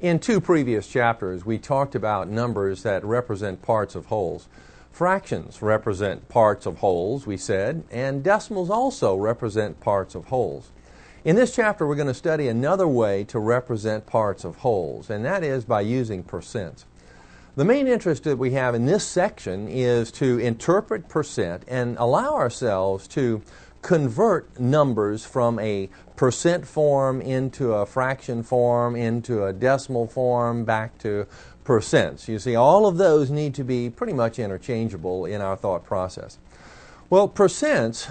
In two previous chapters, we talked about numbers that represent parts of wholes. Fractions represent parts of wholes, we said, and decimals also represent parts of wholes. In this chapter, we're going to study another way to represent parts of wholes, and that is by using percents. The main interest that we have in this section is to interpret percent and allow ourselves to convert numbers from a percent form into a fraction form, into a decimal form, back to percents. You see, all of those need to be pretty much interchangeable in our thought process. Well, percents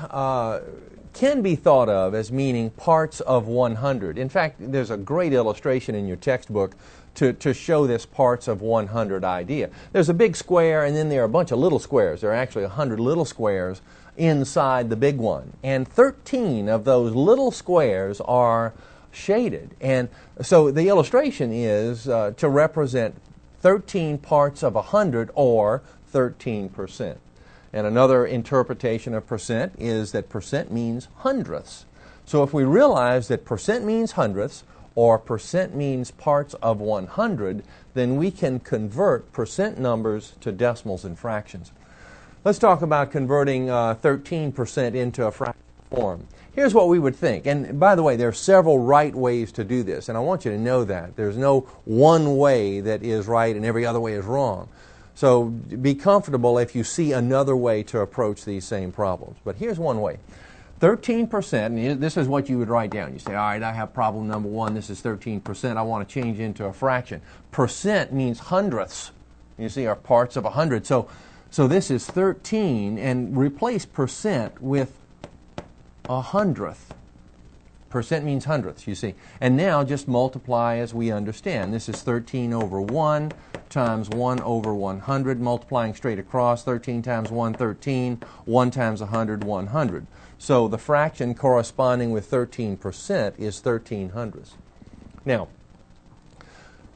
can be thought of as meaning parts of 100. In fact, there's a great illustration in your textbook to show this parts of 100 idea. There's a big square, and then there are a bunch of little squares. There are actually 100 little squares inside the big one. And 13 of those little squares are shaded. And so the illustration is to represent 13 parts of 100, or 13%. And another interpretation of percent is that percent means hundredths. So if we realize that percent means hundredths, or percent means parts of 100, then we can convert percent numbers to decimals and fractions. Let's talk about converting 13% into a fraction form. Here's what we would think. And by the way, there are several right ways to do this, and I want you to know that. There's no one way that is right and every other way is wrong. So be comfortable if you see another way to approach these same problems. But here's one way. 13%, and this is what you would write down. You say, all right, I have problem number one. This is 13%. I want to change into a fraction. Percent means hundredths. You see, are parts of 100. So this is 13, and replace percent with a hundredth. Percent means hundredths, you see. And now just multiply as we understand. This is 13 over 1 times 1 over 100, multiplying straight across. 13 times 1, 13. 1 times 100, 100. So the fraction corresponding with 13% is 13 hundredths. Now,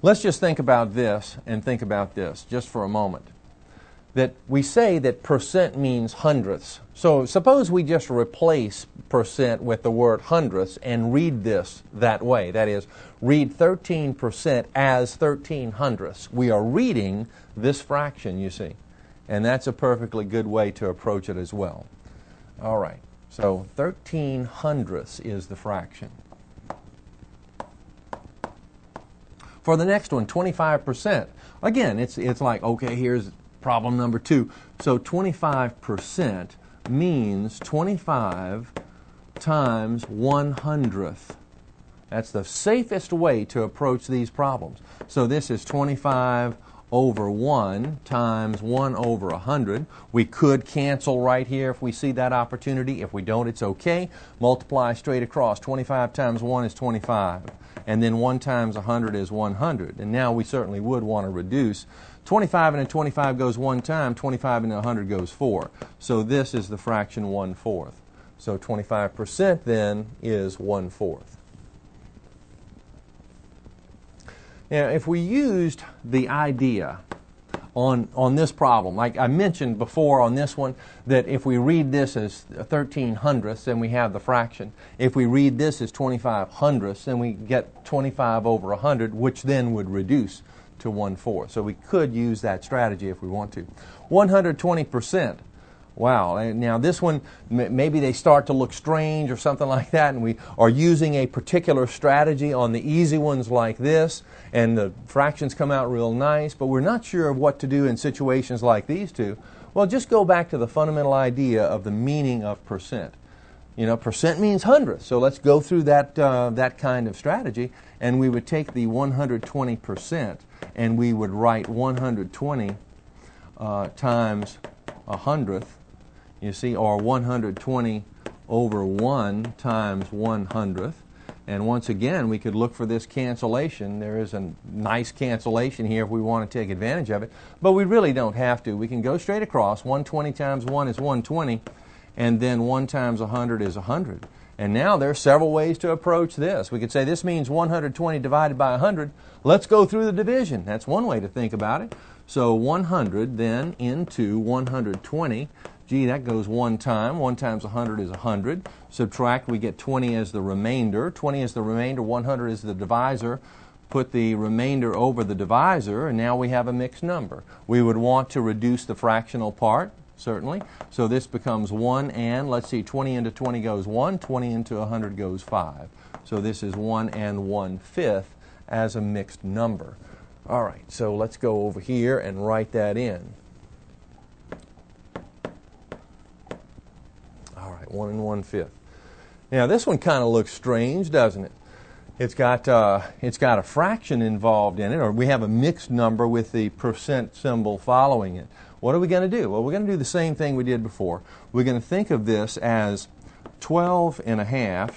let's just think about this and think about this just for a moment. That we say that percent means hundredths. So suppose we just replace percent with the word hundredths and read this that way. That is, read 13% as 13 hundredths. We are reading this fraction, you see. And that's a perfectly good way to approach it as well. All right. So 13 hundredths is the fraction. For the next one, 25%. Again, it's like, okay, here's problem number 2. So 25% means 25 times 100th. That's the safest way to approach these problems. So this is 25 over 1 times 1 over 100. We could cancel right here if we see that opportunity. If we don't, it's okay. Multiply straight across. 25 times 1 is 25. And then 1 times 100 is 100. And now we certainly would want to reduce. 25 and a 25 goes one time. 25 and a 100 goes 4. So this is the fraction 1/4. So 25% then is 1/4. Now, if we used the idea on this problem, like I mentioned before on this one, that if we read this as 13 hundredths, then we have the fraction. If we read this as 25 hundredths, then we get 25 over 100, which then would reduce to 1/4. So we could use that strategy if we want to. 120%. Wow. Now this one, maybe they start to look strange or something like that, and we are using a particular strategy on the easy ones like this, and the fractions come out real nice, but we're not sure of what to do in situations like these two. Well, just go back to the fundamental idea of the meaning of percent. You know, percent means hundredths, so let's go through that kind of strategy, and we would take the 120% and we would write 120 times 100th, you see, or 120 over 1 times 100th. And once again, we could look for this cancellation. There is a nice cancellation here if we want to take advantage of it, but we really don't have to. We can go straight across. 120 times 1 is 120, and then 1 times 100 is 100. And now there are several ways to approach this. We could say this means 120 divided by 100. Let's go through the division. That's one way to think about it. So 100 then into 120. Gee, that goes one time. 1 times 100 is 100. Subtract, we get 20 as the remainder. 20 is the remainder, 100 is the divisor. put the remainder over the divisor, and now we have a mixed number. We would want to reduce the fractional part, certainly. So this becomes 1 and, let's see, 20 into 20 goes 1, 20 into 100 goes 5. So this is 1 and 1/5 as a mixed number. All right, so let's go over here and write that in. All right, 1 and 1/5. Now this one kind of looks strange, doesn't it? It's got a fraction involved in it, or we have a mixed number with the percent symbol following it. What are we going to do? Well, we're going to do the same thing we did before. We're going to think of this as 12.5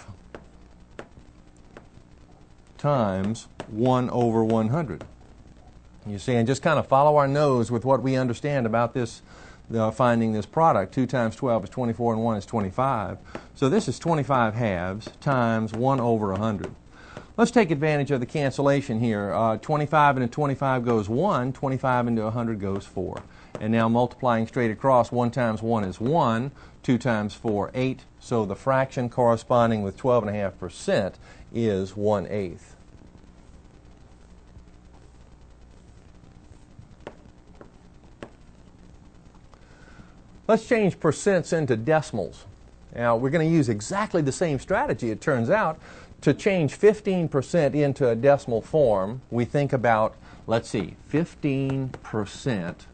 times 1 over 100. You see, and just kind of follow our nose with what we understand about this, finding this product. 2 times 12 is 24 and 1 is 25. So this is 25 halves times 1 over 100. Let's take advantage of the cancellation here. 25 into 25 goes 1, 25 into 100 goes 4. And now multiplying straight across, 1 times 1 is 1, 2 times 4, 8. So the fraction corresponding with 12.5% is 1/8. Let's change percents into decimals. Now we're going to use exactly the same strategy, it turns out. To change 15% into a decimal form, we think about, let's see, 15%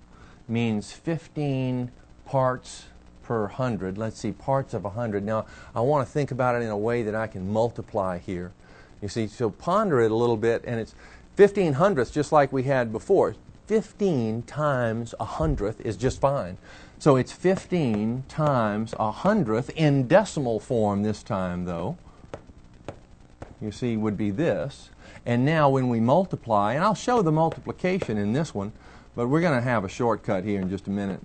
means 15 parts per 100. Let's see, parts of 100. Now, I want to think about it in a way that I can multiply here. You see, so ponder it a little bit, and it's 15 hundredths, just like we had before. 15 times 100th is just fine. So it's 15 times 100th in decimal form this time, though. You see, would be this. And now when we multiply, and I'll show the multiplication in this one, but we're going to have a shortcut here in just a minute.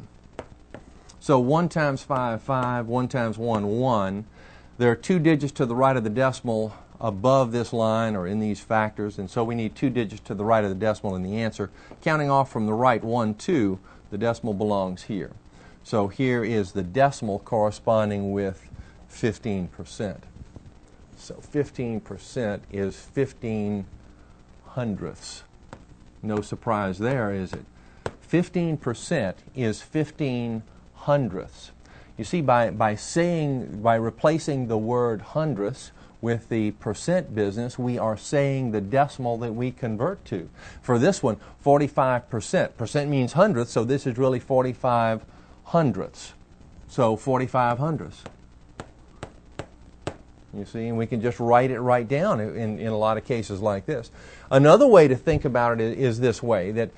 So 1 times 5, 5, 1 times 1, 1. There are 2 digits to the right of the decimal above this line or in these factors, and so we need 2 digits to the right of the decimal in the answer. Counting off from the right, 1, 2, the decimal belongs here. So here is the decimal corresponding with 15%. So 15% is 15 hundredths. No surprise there, is it? 15% is 15 hundredths. You see, by replacing the word hundredths with the percent business, we are saying the decimal that we convert to. For this one, 45%. Percent means hundredths, so this is really 45 hundredths. So 45 hundredths. You see, and we can just write it right down in a lot of cases like this. Another way to think about it is this way, that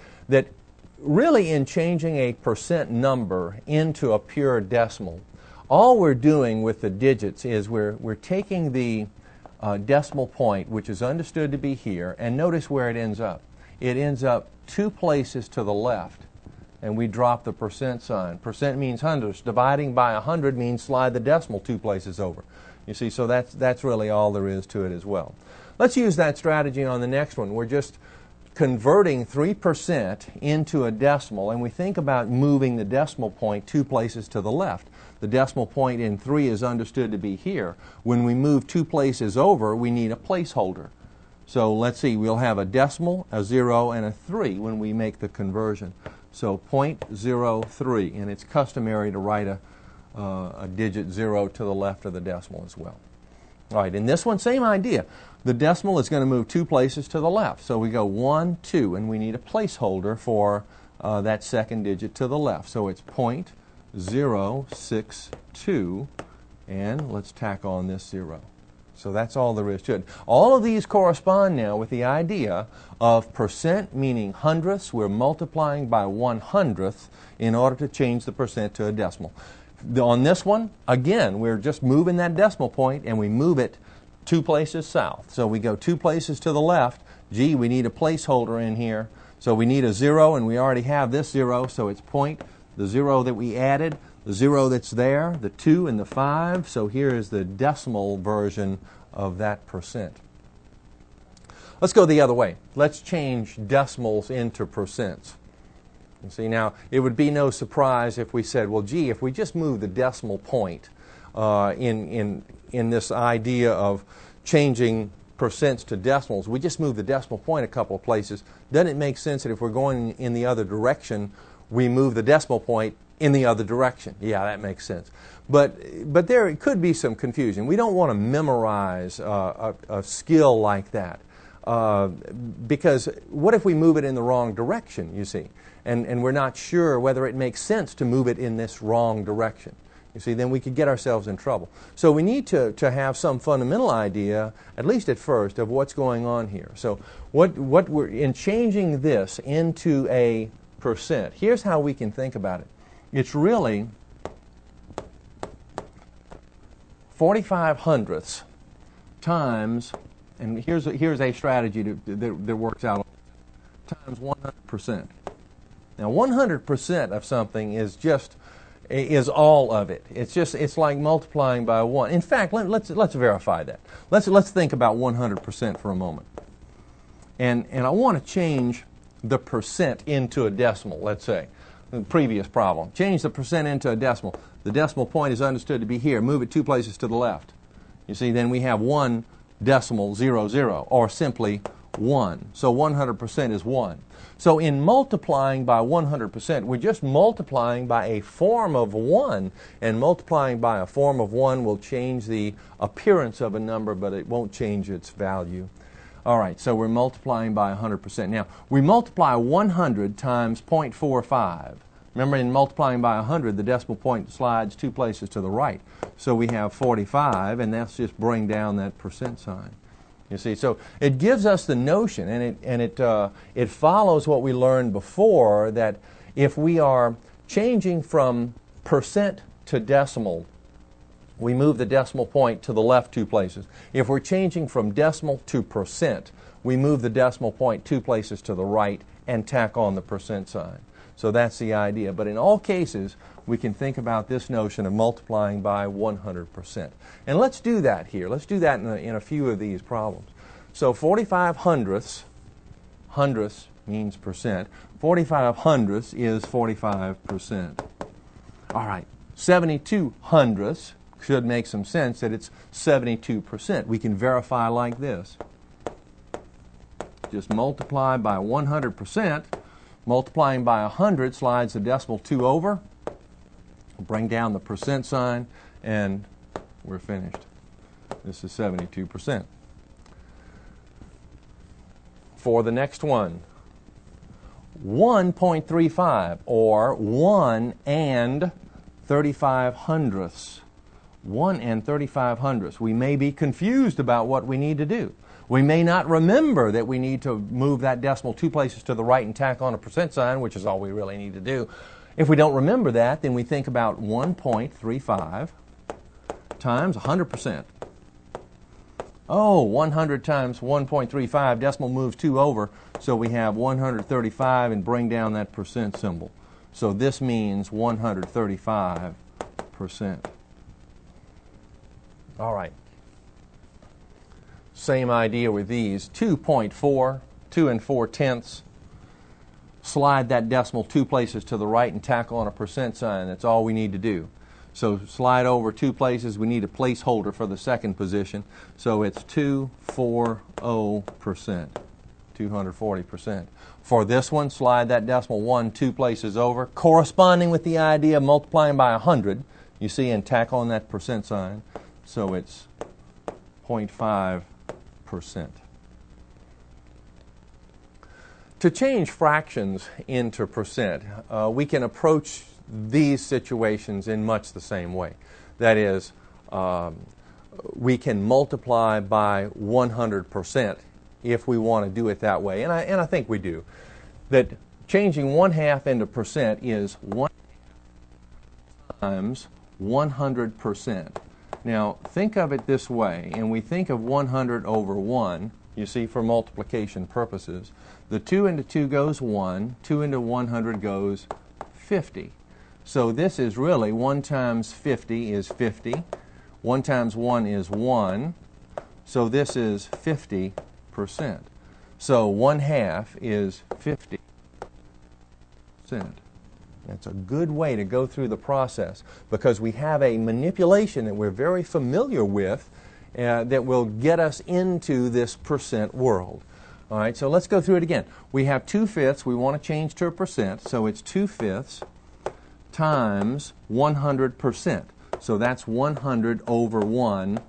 really in changing a percent number into a pure decimal, all we're doing with the digits is we're taking the decimal point, which is understood to be here, and notice where it ends up. It ends up 2 places to the left, and we drop the percent sign. Percent means hundredths. Dividing by 100 means slide the decimal 2 places over. You see, so that's really all there is to it as well. Let's use that strategy on the next one. We're just converting 3% into a decimal, and we think about moving the decimal point 2 places to the left. The decimal point in 3 is understood to be here. When we move 2 places over, we need a placeholder. So let's see, we'll have a decimal, a 0, and a 3 when we make the conversion. So 0.03, and it's customary to write a digit 0 to the left of the decimal as well. All right, in this one, same idea. The decimal is going to move 2 places to the left. So we go 1, 2, and we need a placeholder for that second digit to the left. So it's 0.062, and let's tack on this 0. So that's all there is to it. All of these correspond now with the idea of percent meaning hundredths. We're multiplying by 1/100th in order to change the percent to a decimal. On this one, again, we're just moving that decimal point, and we move it 2 places south. So we go 2 places to the left. Gee, we need a placeholder in here. So we need a 0, and we already have this 0, so it's the 0 that we added, the 0 that's there, the 2 and the 5. So here is the decimal version of that percent. Let's go the other way. Let's change decimals into percents. You see, now, it would be no surprise if we said, well, gee, if we just move the decimal point in this idea of changing percents to decimals, we just move the decimal point a couple of places. Doesn't it make sense that if we're going in the other direction, we move the decimal point in the other direction? Yeah, that makes sense. But there could be some confusion. We don't want to memorize a skill like that. Because what if we move it in the wrong direction, you see, and we're not sure whether it makes sense to move it in this wrong direction? You see, then we could get ourselves in trouble. So we need to have some fundamental idea, at least at first, of what's going on here. So what we're in changing this into a percent, here's how we can think about it. It's really 45 hundredths times, and here's a strategy that works out, times 100%. Now 100% of something is all of it. It's like multiplying by 1. In fact, let's verify that. Let's think about 100% for a moment. And I want to change the percent into a decimal, let's say. The previous problem. Change the percent into a decimal. The decimal point is understood to be here. Move it 2 places to the left. You see, then we have 1 decimal 00, or simply 1. So 100% is 1. So in multiplying by 100%, we're just multiplying by a form of 1. And multiplying by a form of 1 will change the appearance of a number, but it won't change its value. All right, so we're multiplying by 100%. Now, we multiply 100 times 0.45. Remember, in multiplying by 100, the decimal point slides 2 places to the right. So we have 45, and that's just bring down that percent sign. You see, so it gives us the notion, and it follows what we learned before, that if we are changing from percent to decimal, we move the decimal point to the left 2 places. If we're changing from decimal to percent, we move the decimal point 2 places to the right and tack on the percent sign. So that's the idea. But in all cases, we can think about this notion of multiplying by 100%. And let's do that here. Let's do that in a few of these problems. So 45 hundredths, hundredths means percent. 45 hundredths is 45%. All right, 72 hundredths should make some sense that it's 72%. We can verify like this. Just multiply by 100%. Multiplying by 100 slides the decimal 2 over. Bring down the percent sign, and we're finished. This is 72%. For the next one, 1.35, or 1 and 35 hundredths. 1 and 35 hundredths. We may be confused about what we need to do. We may not remember that we need to move that decimal 2 places to the right and tack on a percent sign, which is all we really need to do. If we don't remember that, then we think about 1.35 times 100%. Oh, 100 times 1.35, decimal moves 2 over, so we have 135 and bring down that percent symbol. So this means 135%. All right. Same idea with these. 2.4, 2 and 4/10. Slide that decimal 2 places to the right and tack on a percent sign. That's all we need to do. So slide over 2 places. We need a placeholder for the second position. So it's 240%, 240%. For this one, slide that decimal 1 2 places over, corresponding with the idea of multiplying by 100, you see, and tack on that percent sign. So it's 0.5%. To change fractions into percent, we can approach these situations in much the same way. That is, we can multiply by 100% if we want to do it that way, and I think we do. That changing 1/2 into percent is 1 times 100%. Now, think of it this way, and we think of 100 over 1, you see, for multiplication purposes. The 2 into 2 goes 1, 2 into 100 goes 50. So this is really 1 times 50 is 50. 1 times 1 is 1. So this is 50%. So 1/2 is 50%. That's a good way to go through the process because we have a manipulation that we're very familiar with, that will get us into this percent world. All right, so let's go through it again. We have 2/5. We want to change to a percent, so it's 2/5 times 100%. So that's 100 over 1,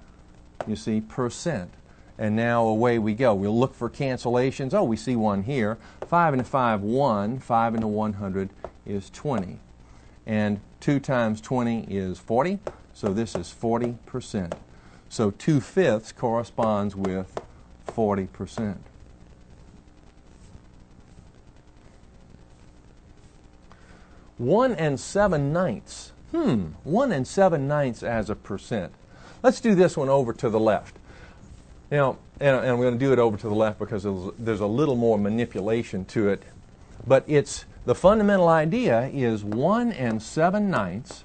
you see, percent. And now away we go. We'll look for cancellations. Oh, we see one here. 5 into 5, 1. 5 into 100 is 20. And 2 times 20 is 40. So this is 40%. So 2/5 corresponds with 40%. One and 7/9. 1 and 7/9 as a percent. Let's do this one over to the left. Now, and I'm going to do it over to the left because there's a little more manipulation to it. But it's the fundamental idea is 1 and 7/9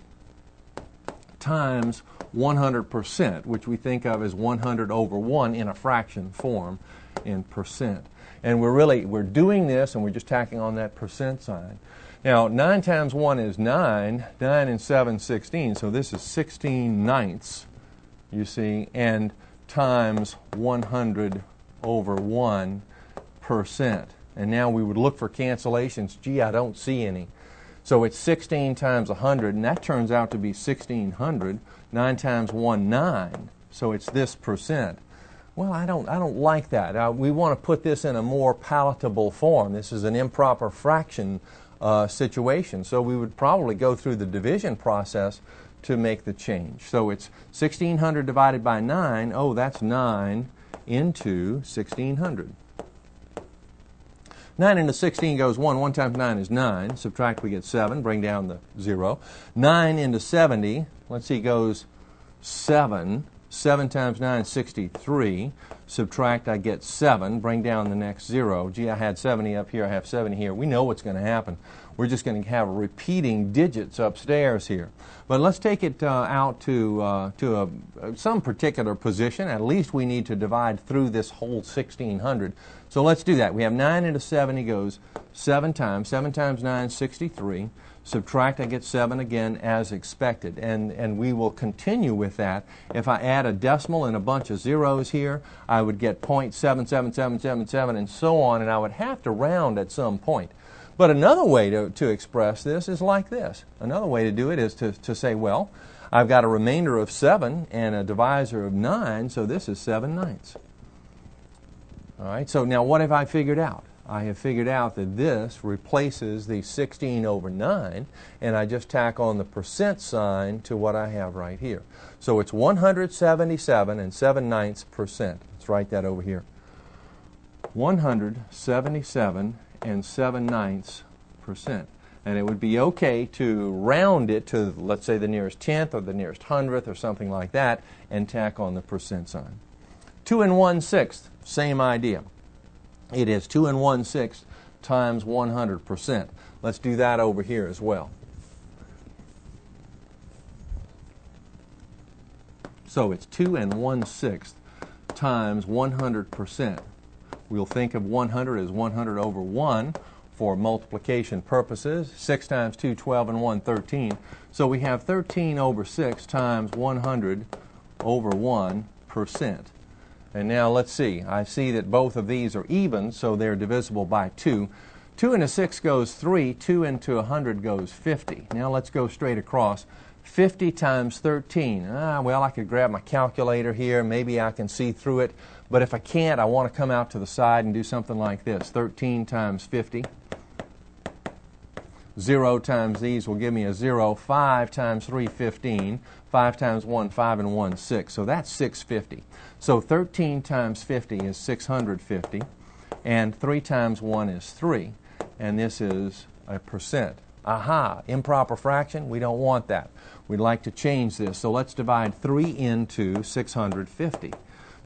times 100%, which we think of as 100 over 1 in a fraction form in percent. And we're doing this and we're just tacking on that percent sign. Now, 9 times 1 is 9. 9 and 7, 16. So this is 16/9, you see, and times 100 over 1%. And now we would look for cancellations. Gee, I don't see any. So it's 16 times 100, and that turns out to be 1600. 9 times 1, 9. So it's this percent. Well, I don't like that. We want to put this in a more palatable form. This is an improper fraction situation. So we would probably go through the division process to make the change. So it's 1600 divided by 9. Oh, that's 9 into 1600. 9 into 16 goes 1. 1 times 9 is 9. Subtract, we get 7. Bring down the 0. 9 into 70, let's see, goes 7. 7 times 9 is 63. Subtract, I get 7. Bring down the next 0. Gee, I had 70 up here. I have 70 here. We know what's going to happen. We're just going to have repeating digits upstairs here. But let's take it out to some particular position. At least we need to divide through this whole 1600. So let's do that. We have 9 into 70 goes 7 times. 7 times 9 is 63. Subtract, I get 7 again as expected. And we will continue with that. If I add a decimal and a bunch of zeros here, I would get 0.77777 and so on, and I would have to round at some point. But another way to express this is like this. Another way to do it is to say, well, I've got a remainder of 7 and a divisor of 9, so this is 7/9. All right, so now what have I figured out? I have figured out that this replaces the 16 over 9, and I just tack on the percent sign to what I have right here. So it's 177 and 7/9%. Let's write that over here. 177 and 7/9%. And it would be okay to round it to, let's say, the nearest tenth or the nearest hundredth or something like that, and tack on the percent sign. 2 1/6, same idea. It is 2 1/6 times 100%. Let's do that over here as well. So it's 2 1/6 times 100%. We'll think of 100 as 100 over 1 for multiplication purposes. 6 times 2, 12, and 1, 13. So we have 13 over 6 times 100 over 1%. And now let's see. I see that both of these are even, so they're divisible by 2. 2 into 6 goes 3. 2 into 100 goes 50. Now let's go straight across. 50 times 13. Well, I could grab my calculator here. Maybe I can see through it. But if I can't, I want to come out to the side and do something like this. 13 times 50. 0 times these will give me a 0. 5 times 3, 15. 5 times 1, 5 and 1, 6. So that's 650. So 13 times 50 is 650. And 3 times 1 is 3. And this is a percent. Aha, improper fraction, we don't want that. We'd like to change this. So let's divide 3 into 650.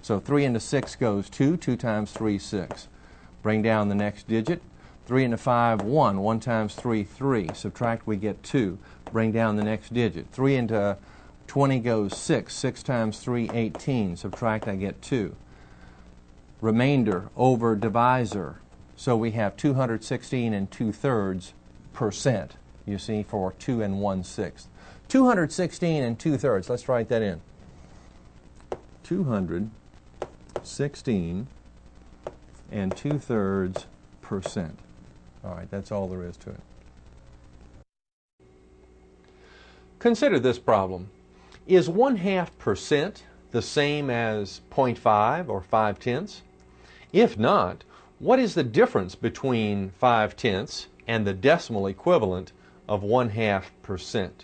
So 3 into 6 goes 2. 2 times 3, 6. Bring down the next digit. 3 into 5, 1. 1 times 3, 3. Subtract, we get 2. Bring down the next digit. 3 into 20 goes 6. 6 times 3, 18. Subtract, I get 2. Remainder over divisor. So we have 216 and 2/3%, you see, for 2 1/6. 216 and 2/3. Let's write that in. 216 and 2/3%. All right, that's all there is to it. Consider this problem. Is 1/2% the same as 0.5 or 5/10? If not, what is the difference between 5/10 and the decimal equivalent of 1/2%?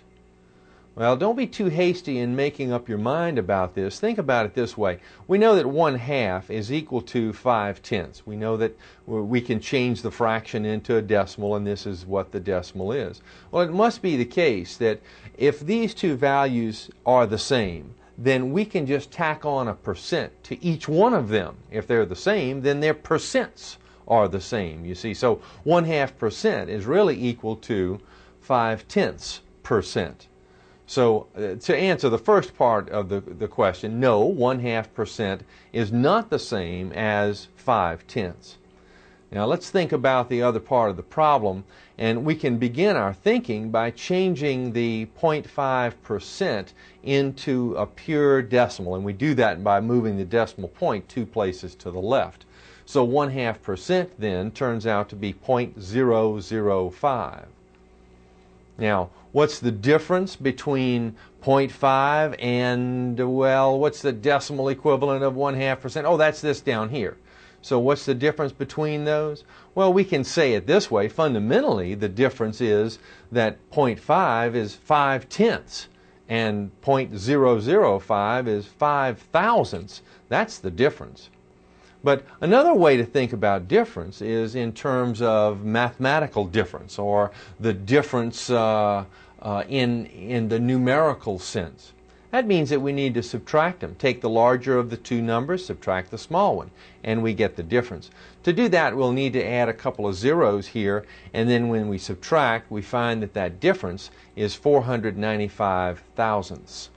Well, don't be too hasty in making up your mind about this. Think about it this way. We know that 1/2 is equal to 5/10. We know that we can change the fraction into a decimal, and this is what the decimal is. Well, it must be the case that if these two values are the same, then we can just tack on a percent to each one of them. If they're the same, then their percents are the same, you see. So 1/2% is really equal to 5/10%. So to answer the first part of the question, no, 1/2% is not the same as 5/10. Now let's think about the other part of the problem, and we can begin our thinking by changing the 0.5% into a pure decimal, and we do that by moving the decimal point 2 places to the left. So 1/2% then turns out to be 0.005. Now, what's the difference between 0.5 and, well, what's the decimal equivalent of 1/2%? Oh, that's this down here. So what's the difference between those? Well, we can say it this way. Fundamentally, the difference is that 0.5 is 5/10 and 0.005 is 5/1000. That's the difference. But another way to think about difference is in terms of mathematical difference, or the difference in the numerical sense. That means that we need to subtract them. Take the larger of the two numbers, subtract the small one, and we get the difference. To do that, we'll need to add a couple of zeros here, and then when we subtract, we find that that difference is 495 thousandths.